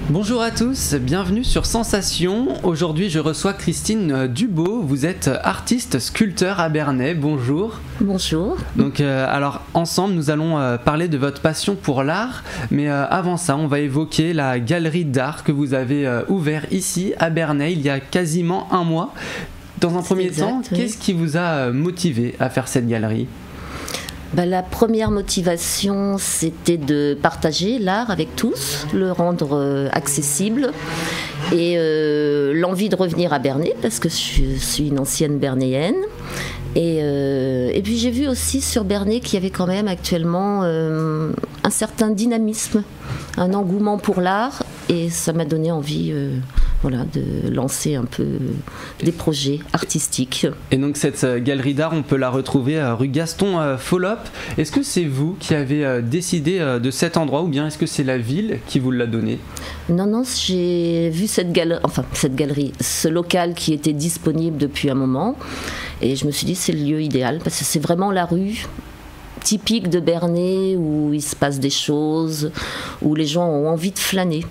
Bonjour à tous, bienvenue sur Sensation. Aujourd'hui, je reçois Christine Dubo. Vous êtes artiste sculpteur à Bernay. Bonjour. Bonjour. Donc, alors, ensemble, nous allons parler de votre passion pour l'art. Mais avant ça, on va évoquer la galerie d'art que vous avez ouverte ici à Bernay il y a quasiment un mois. Dans un premier temps, qu'est-ce qui vous a motivé à faire cette galerie ? La première motivation, c'était de partager l'art avec tous, le rendre accessible et l'envie de revenir à Bernay parce que je suis une ancienne bernayenne. Et puis j'ai vu aussi sur Bernay qu'il y avait quand même actuellement un certain dynamisme, un engouement pour l'art et ça m'a donné envie de lancer un peu des projets artistiques. Et donc cette galerie d'art, on peut la retrouver rue Gaston Follop. Est-ce que c'est vous qui avez décidé de cet endroit ou bien est-ce que c'est la ville qui vous l'a donné ? Non, j'ai vu cette galerie, ce local qui était disponible depuis un moment et je me suis dit c'est le lieu idéal parce que c'est vraiment la rue typique de Bernay où il se passe des choses, où les gens ont envie de flâner.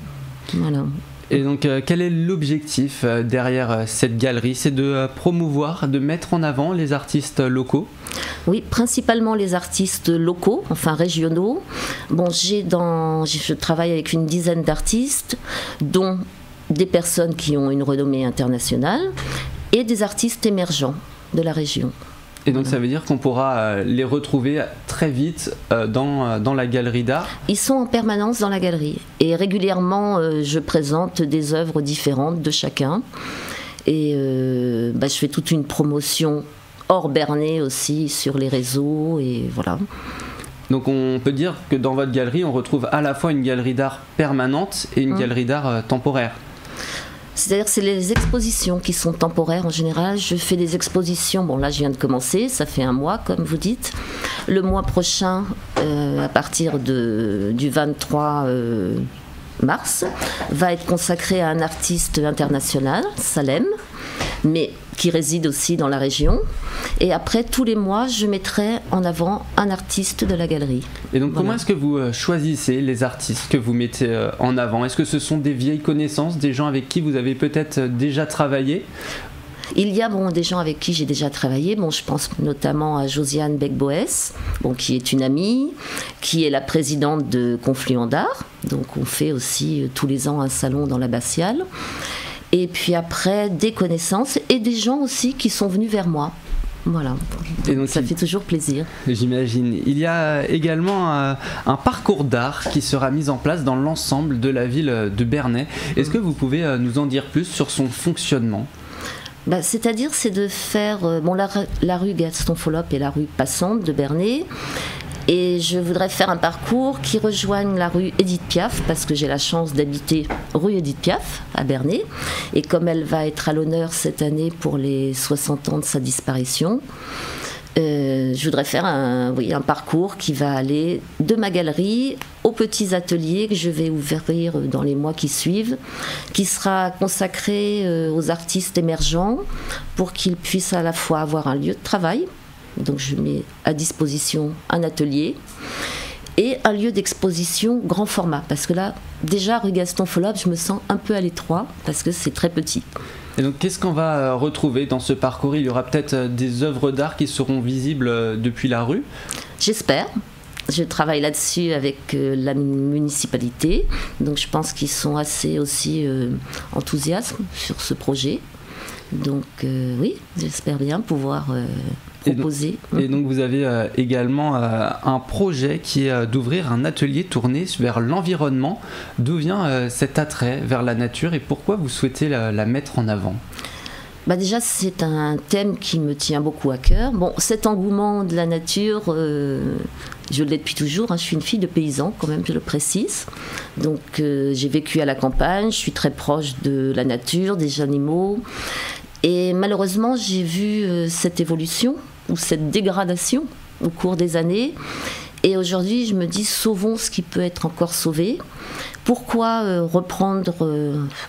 Voilà. Et donc, quel est l'objectif derrière cette galerie ? C'est de promouvoir, de mettre en avant les artistes locaux ? Oui, principalement les artistes locaux, enfin régionaux. Bon, je travaille avec une dizaine d'artistes, dont des personnes qui ont une renommée internationale et des artistes émergents de la région. Et donc ça veut dire qu'on pourra les retrouver très vite dans la galerie d'art ? Ils sont en permanence dans la galerie. Et régulièrement, je présente des œuvres différentes de chacun. Et je fais toute une promotion hors Bernay aussi sur les réseaux. Et voilà. Donc on peut dire que dans votre galerie, on retrouve à la fois une galerie d'art permanente et une galerie d'art temporaire. C'est-à-dire que c'est les expositions qui sont temporaires en général. Je fais des expositions, bon là je viens de commencer, ça fait un mois comme vous dites. Le mois prochain, à partir du 23 mars, va être consacré à un artiste international, Salem, mais qui réside aussi dans la région. Et après, tous les mois, je mettrai en avant un artiste de la galerie. Et donc, comment est-ce que vous choisissez les artistes que vous mettez en avant ? Est-ce que ce sont des vieilles connaissances, des gens avec qui vous avez peut-être déjà travaillé ? Il y a des gens avec qui j'ai déjà travaillé. Je pense notamment à Josiane Beck-Boès, qui est une amie, qui est la présidente de Confluent d'Art. Donc, on fait aussi tous les ans un salon dans l'abbatiale. Et puis après, des connaissances et des gens aussi qui sont venus vers moi. Voilà, et donc, ça fait toujours plaisir. J'imagine. Il y a également un parcours d'art qui sera mis en place dans l'ensemble de la ville de Bernay. Est-ce que vous pouvez nous en dire plus sur son fonctionnement ? C'est-à-dire, c'est de faire... la rue Gaston Follop est la rue passante de Bernay. Et je voudrais faire un parcours qui rejoigne la rue Édith Piaf, parce que j'ai la chance d'habiter rue Édith Piaf, à Bernay. Et comme elle va être à l'honneur cette année pour les 60 ans de sa disparition, je voudrais faire un parcours qui va aller de ma galerie aux petits ateliers que je vais ouvrir dans les mois qui suivent, qui sera consacré aux artistes émergents pour qu'ils puissent à la fois avoir un lieu de travail. Donc je mets à disposition un atelier et un lieu d'exposition grand format. Parce que là, déjà, rue Gaston Follop, je me sens un peu à l'étroit parce que c'est très petit. Et donc qu'est-ce qu'on va retrouver dans ce parcours ? Il y aura peut-être des œuvres d'art qui seront visibles depuis la rue ? J'espère. Je travaille là-dessus avec la municipalité. Donc je pense qu'ils sont assez aussi enthousiastes sur ce projet. Donc oui, j'espère bien pouvoir... proposer. Et donc vous avez également un projet qui est d'ouvrir un atelier tourné vers l'environnement. D'où vient cet attrait vers la nature et pourquoi vous souhaitez la mettre en avant ? Déjà, c'est un thème qui me tient beaucoup à cœur. Cet engouement de la nature, je l'ai depuis toujours. Je suis une fille de paysan, quand même, je le précise. Donc, j'ai vécu à la campagne, je suis très proche de la nature, des animaux. Et malheureusement, j'ai vu cette évolution ou cette dégradation au cours des années. Et aujourd'hui, je me dis, sauvons ce qui peut être encore sauvé. Pourquoi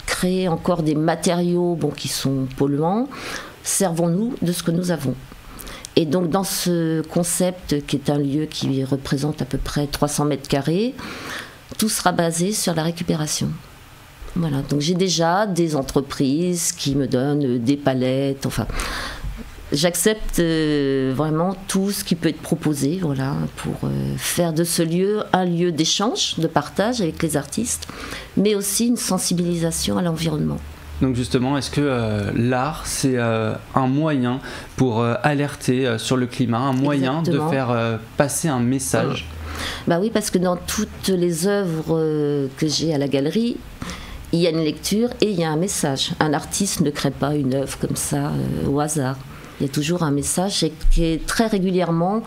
créer encore des matériaux qui sont polluants ? Servons-nous de ce que nous avons. Et donc, dans ce concept, qui est un lieu qui représente à peu près 300 mètres carrés, tout sera basé sur la récupération. Voilà, donc j'ai déjà des entreprises qui me donnent des palettes, enfin, j'accepte vraiment tout ce qui peut être proposé, voilà, pour faire de ce lieu un lieu d'échange, de partage avec les artistes, mais aussi une sensibilisation à l'environnement. Donc justement, est-ce que l'art, c'est un moyen pour alerter sur le climat, un moyen de faire passer un message? Bah oui, parce que dans toutes les œuvres que j'ai à la galerie, il y a une lecture et il y a un message. Un artiste ne crée pas une œuvre comme ça au hasard. Il y a toujours un message qui est très régulièrement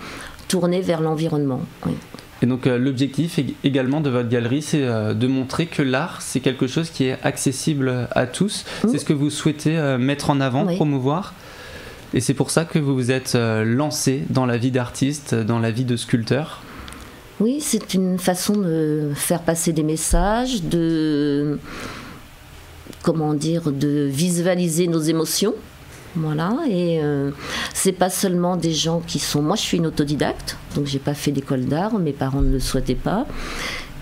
tourné vers l'environnement. Oui. Et donc l'objectif également de votre galerie, c'est de montrer que l'art, c'est quelque chose qui est accessible à tous. C'est ce que vous souhaitez mettre en avant, promouvoir. Et c'est pour ça que vous vous êtes lancé dans la vie d'artiste, dans la vie de sculpteur. Oui, c'est une façon de faire passer des messages, de visualiser nos émotions. Voilà, et c'est pas seulement des gens qui sont... Moi, je suis une autodidacte, donc j'ai pas fait d'école d'art, mes parents ne le souhaitaient pas.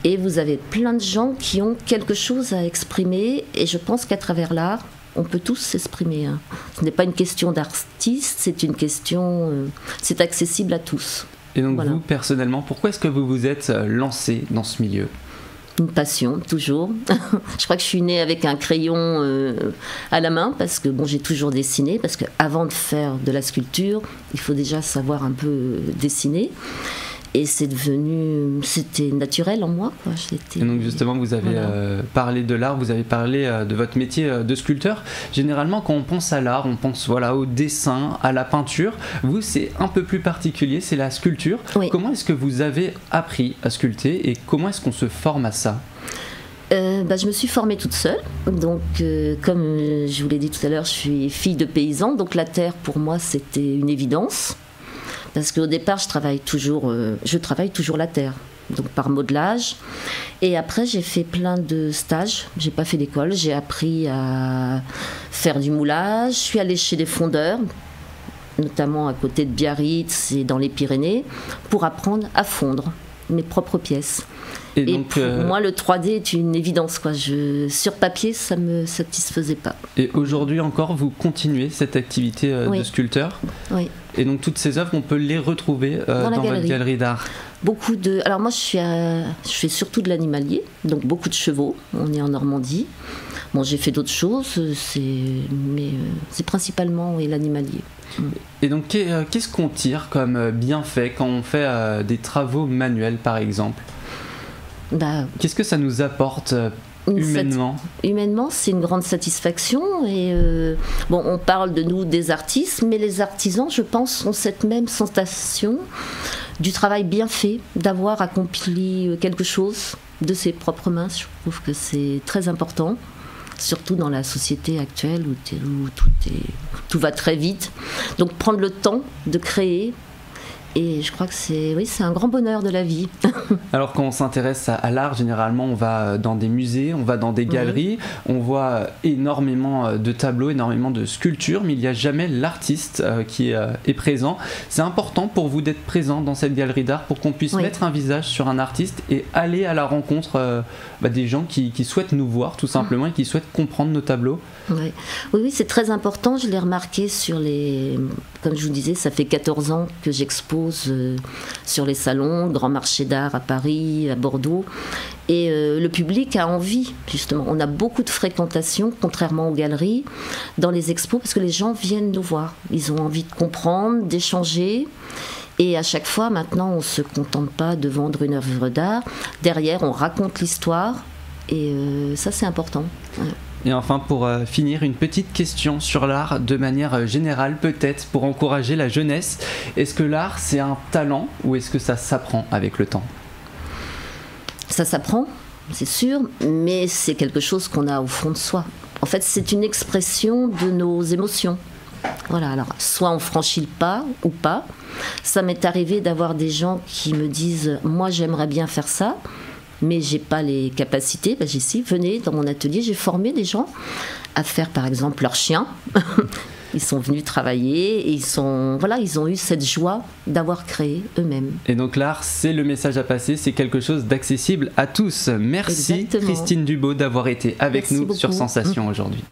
Et vous avez plein de gens qui ont quelque chose à exprimer, et je pense qu'à travers l'art, on peut tous s'exprimer. Hein. Ce n'est pas une question d'artiste, c'est une question... c'est accessible à tous. Et donc vous, personnellement, pourquoi est-ce que vous vous êtes lancé dans ce milieu ? Une passion, toujours. Je crois que je suis née avec un crayon à la main, parce que j'ai toujours dessiné, parce qu'avant de faire de la sculpture, il faut déjà savoir un peu dessiner. Et c'était naturel en moi, quoi. Et donc justement, vous avez parlé de l'art, vous avez parlé de votre métier de sculpteur. Généralement, quand on pense à l'art, on pense au dessin, à la peinture. Vous, c'est un peu plus particulier, c'est la sculpture. Oui. Comment est-ce que vous avez appris à sculpter et comment est-ce qu'on se forme à ça ? Je me suis formée toute seule. Donc, comme je vous l'ai dit tout à l'heure, je suis fille de paysan. Donc la terre, pour moi, c'était une évidence. Parce qu'au départ, je travaille toujours la terre, donc par modelage. Et après, j'ai fait plein de stages. J'ai pas fait d'école. J'ai appris à faire du moulage. Je suis allée chez des fondeurs, notamment à côté de Biarritz et dans les Pyrénées, pour apprendre à fondre mes propres pièces. Et donc, pour moi, le 3D est une évidence, quoi. Sur papier, ça me satisfaisait pas. Et aujourd'hui encore, vous continuez cette activité de sculpteur ? Oui. Et donc toutes ces œuvres, on peut les retrouver dans votre galerie d'art. Alors moi, je fais surtout de l'animalier, donc beaucoup de chevaux. On est en Normandie. Bon, j'ai fait d'autres choses, mais c'est principalement l'animalier. Et donc, qu'est-ce qu'on tire comme bienfait quand on fait des travaux manuels, par exemple ? Qu'est-ce que ça nous apporte humainement ? Humainement, c'est une grande satisfaction. Et on parle de nous, des artistes, mais les artisans, je pense, ont cette même sensation du travail bien fait, d'avoir accompli quelque chose de ses propres mains. Je trouve que c'est très important, surtout dans la société actuelle où tout va très vite. Donc prendre le temps de créer. Et je crois que c'est un grand bonheur de la vie. Alors quand on s'intéresse à l'art, généralement on va dans des musées, on va dans des galeries, on voit énormément de tableaux, énormément de sculptures, mais il n'y a jamais l'artiste qui est présent. C'est important pour vous d'être présent dans cette galerie d'art pour qu'on puisse mettre un visage sur un artiste et aller à la rencontre des gens qui souhaitent nous voir tout simplement et qui souhaitent comprendre nos tableaux. Oui, c'est très important. Je l'ai remarqué comme je vous disais, ça fait 14 ans que j'expose sur les salons, Grand Marché d'Art à Paris, à Bordeaux. Et le public a envie, justement. On a beaucoup de fréquentation, contrairement aux galeries, dans les expos, parce que les gens viennent nous voir. Ils ont envie de comprendre, d'échanger. Et à chaque fois, maintenant, on ne se contente pas de vendre une œuvre d'art. Derrière, on raconte l'histoire. Et ça, c'est important. Ouais. Et enfin, pour finir, une petite question sur l'art de manière générale, peut-être pour encourager la jeunesse. Est-ce que l'art, c'est un talent ou est-ce que ça s'apprend avec le temps ? Ça s'apprend, c'est sûr, mais c'est quelque chose qu'on a au fond de soi. En fait, c'est une expression de nos émotions. Voilà, alors soit on franchit le pas ou pas. Ça m'est arrivé d'avoir des gens qui me disent « Moi, j'aimerais bien faire ça ». Mais j'ai pas les capacités. J'ai dit, venez dans mon atelier, j'ai formé des gens à faire par exemple leur chien. Ils sont venus travailler et ils ont eu cette joie d'avoir créé eux-mêmes. Et donc l'art, c'est le message à passer, c'est quelque chose d'accessible à tous. Merci. Exactement. Christine Dubos d'avoir été avec nous sur Sensation aujourd'hui.